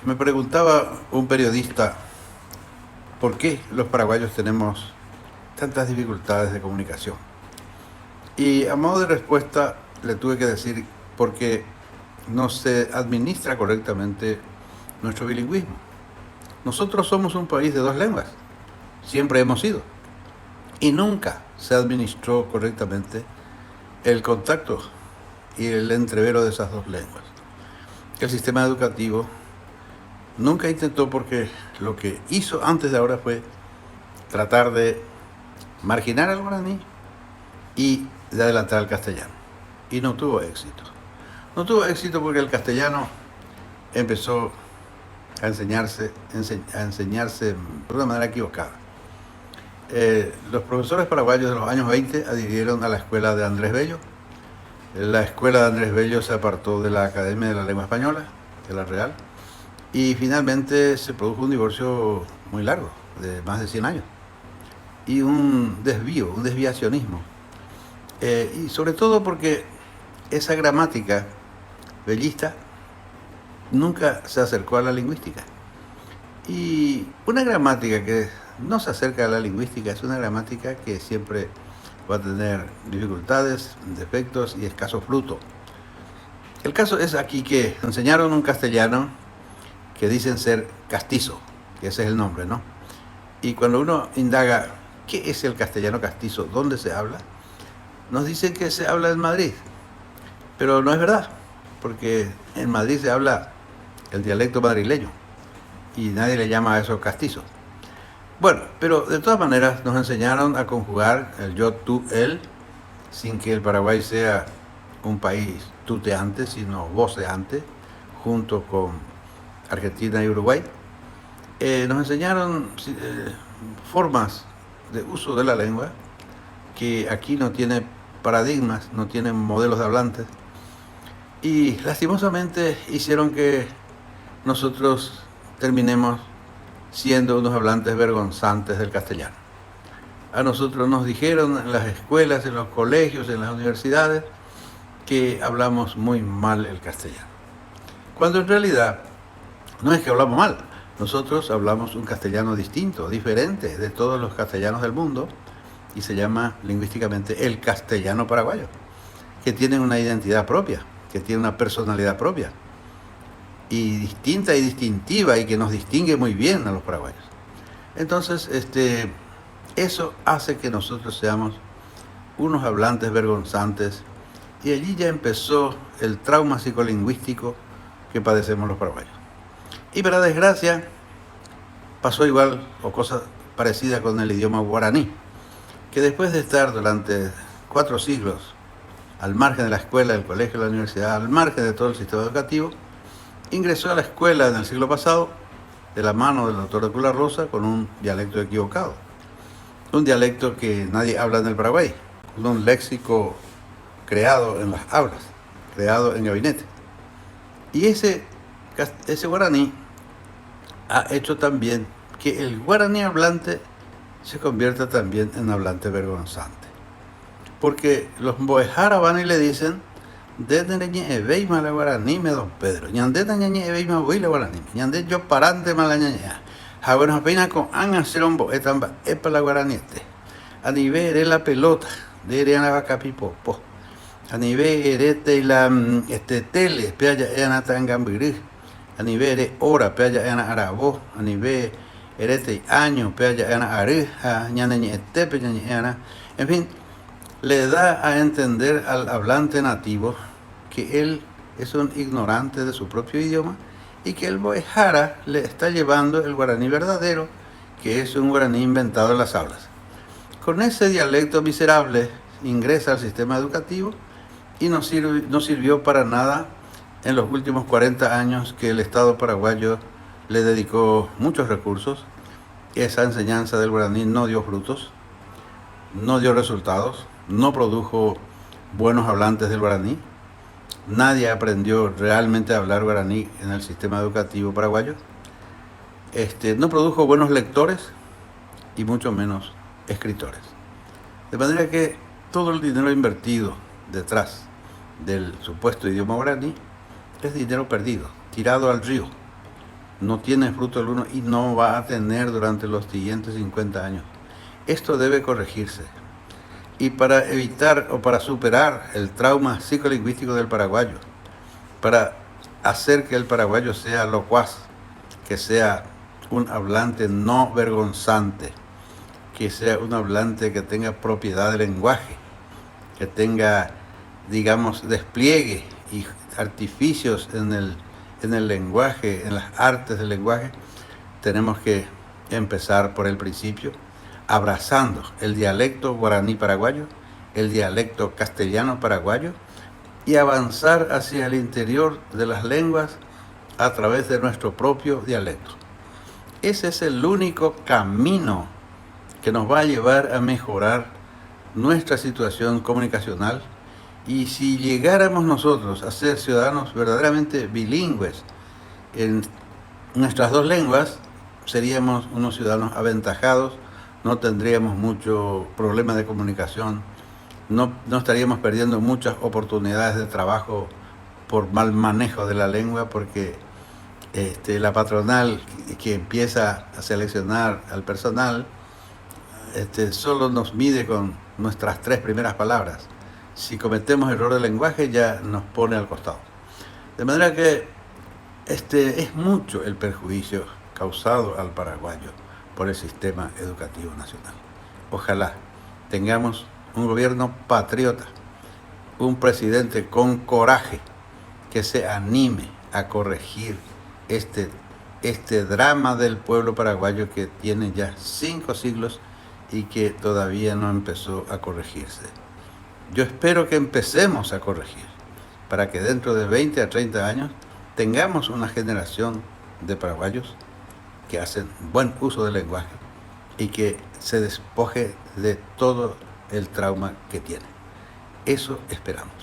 Me preguntaba un periodista por qué los paraguayos tenemos tantas dificultades de comunicación. Y a modo de respuesta le tuve que decir porque no se administra correctamente nuestro bilingüismo. Nosotros somos un país de dos lenguas, siempre hemos sido, y nunca se administró correctamente el contacto y el entrevero de esas dos lenguas. El sistema educativo nunca intentó, porque lo que hizo antes de ahora fue tratar de marginar al guaraní y de adelantar al castellano. Y no tuvo éxito. No tuvo éxito porque el castellano empezó a enseñarse de una manera equivocada. Los profesores paraguayos de los años 20 adhirieron a la escuela de Andrés Bello. La escuela de Andrés Bello se apartó de la Academia de la Lengua Española, de la Real, y finalmente se produjo un divorcio muy largo, de más de 100 años, y un desvío, un desviacionismo. Y sobre todo porque esa gramática bellista nunca se acercó a la lingüística. Y una gramática que no se acerca a la lingüística es una gramática que siempre va a tener dificultades, defectos y escaso fruto. El caso es aquí que enseñaron un castellano que dicen ser castizo, que ese es el nombre, ¿no? Y cuando uno indaga qué es el castellano castizo, dónde se habla, nos dicen que se habla en Madrid, pero no es verdad, porque en Madrid se habla el dialecto madrileño y nadie le llama a eso castizo. Bueno, pero de todas maneras nos enseñaron a conjugar el yo, tú, él, sin que el Paraguay sea un país tuteante, sino voceante, junto con Argentina y Uruguay. Nos enseñaron formas de uso de la lengua que aquí no tiene paradigmas, no tienen modelos de hablantes, y lastimosamente hicieron que nosotros terminemos siendo unos hablantes vergonzantes del castellano. A nosotros nos dijeron en las escuelas, en los colegios, en las universidades, que hablamos muy mal el castellano. Cuando en realidad no es que hablamos mal, nosotros hablamos un castellano distinto, diferente de todos los castellanos del mundo, y se llama lingüísticamente el castellano paraguayo, que tiene una identidad propia, que tiene una personalidad propia, y distinta y distintiva, y que nos distingue muy bien a los paraguayos. Entonces, eso hace que nosotros seamos unos hablantes vergonzantes, y allí ya empezó el trauma psicolingüístico que padecemos los paraguayos. Y para desgracia, pasó igual o cosa parecida con el idioma guaraní, que después de estar durante 4 siglos al margen de la escuela, del colegio, de la universidad, al margen de todo el sistema educativo, ingresó a la escuela en el siglo pasado de la mano del doctor de Cula Rosa con un dialecto equivocado. Un dialecto que nadie habla en el Paraguay, un léxico creado en las aulas, creado en gabinete. Y ese guaraní ha hecho también que el guaraní hablante se convierta también en hablante vergonzante. Porque los mboejara van y le dicen: desde eveima la guaraní me don Pedro, ñande ñañe eveima voy la guaraní, ñande yo parante malañaña, jabuenos apenas con an serombo etamba epa la guaraniete, a nivel de la pelota, de la vaca pipopo, a nivel erete la tele, peaya ena tangambiri, a nivel de hora, peaya ena arabo, a nivel erete año, peaya ena areja, ñaneñe tepe, ñañe, en fin, le da a entender al hablante nativo que él es un ignorante de su propio idioma y que el boejara le está llevando el guaraní verdadero, que es un guaraní inventado en las aulas. Con ese dialecto miserable ingresa al sistema educativo y no sirvió para nada en los últimos 40 años que el Estado paraguayo le dedicó muchos recursos. Esa enseñanza del guaraní no dio frutos, no dio resultados, no produjo buenos hablantes del guaraní. Nadie aprendió realmente a hablar guaraní en el sistema educativo paraguayo. No produjo buenos lectores y mucho menos escritores. De manera que todo el dinero invertido detrás del supuesto idioma guaraní es dinero perdido, tirado al río. no tiene fruto alguno y no va a tener durante los siguientes 50 años. Esto debe corregirse. Y para evitar o para superar el trauma psicolingüístico del paraguayo, para hacer que el paraguayo sea locuaz, que sea un hablante no vergonzante, que sea un hablante que tenga propiedad de lenguaje, que tenga, digamos, despliegue y artificios en el lenguaje, en las artes del lenguaje, tenemos que empezar por el principio, abrazando el dialecto guaraní paraguayo, el dialecto castellano paraguayo, y avanzar hacia el interior de las lenguas a través de nuestro propio dialecto. Ese es el único camino que nos va a llevar a mejorar nuestra situación comunicacional. Y si llegáramos nosotros a ser ciudadanos verdaderamente bilingües en nuestras dos lenguas, seríamos unos ciudadanos aventajados, no tendríamos mucho problema de comunicación, no estaríamos perdiendo muchas oportunidades de trabajo por mal manejo de la lengua, porque la patronal que empieza a seleccionar al personal solo nos mide con nuestras 3 primeras palabras. Si cometemos error de lenguaje ya nos pone al costado. De manera que es mucho el perjuicio causado al paraguayo por el sistema educativo nacional. Ojalá tengamos un gobierno patriota, un presidente con coraje que se anime a corregir este drama del pueblo paraguayo que tiene ya 5 siglos y que todavía no empezó a corregirse. Yo espero que empecemos a corregir para que dentro de 20 a 30 años tengamos una generación de paraguayos que hacen buen uso del lenguaje y que se despoje de todo el trauma que tiene. Eso esperamos.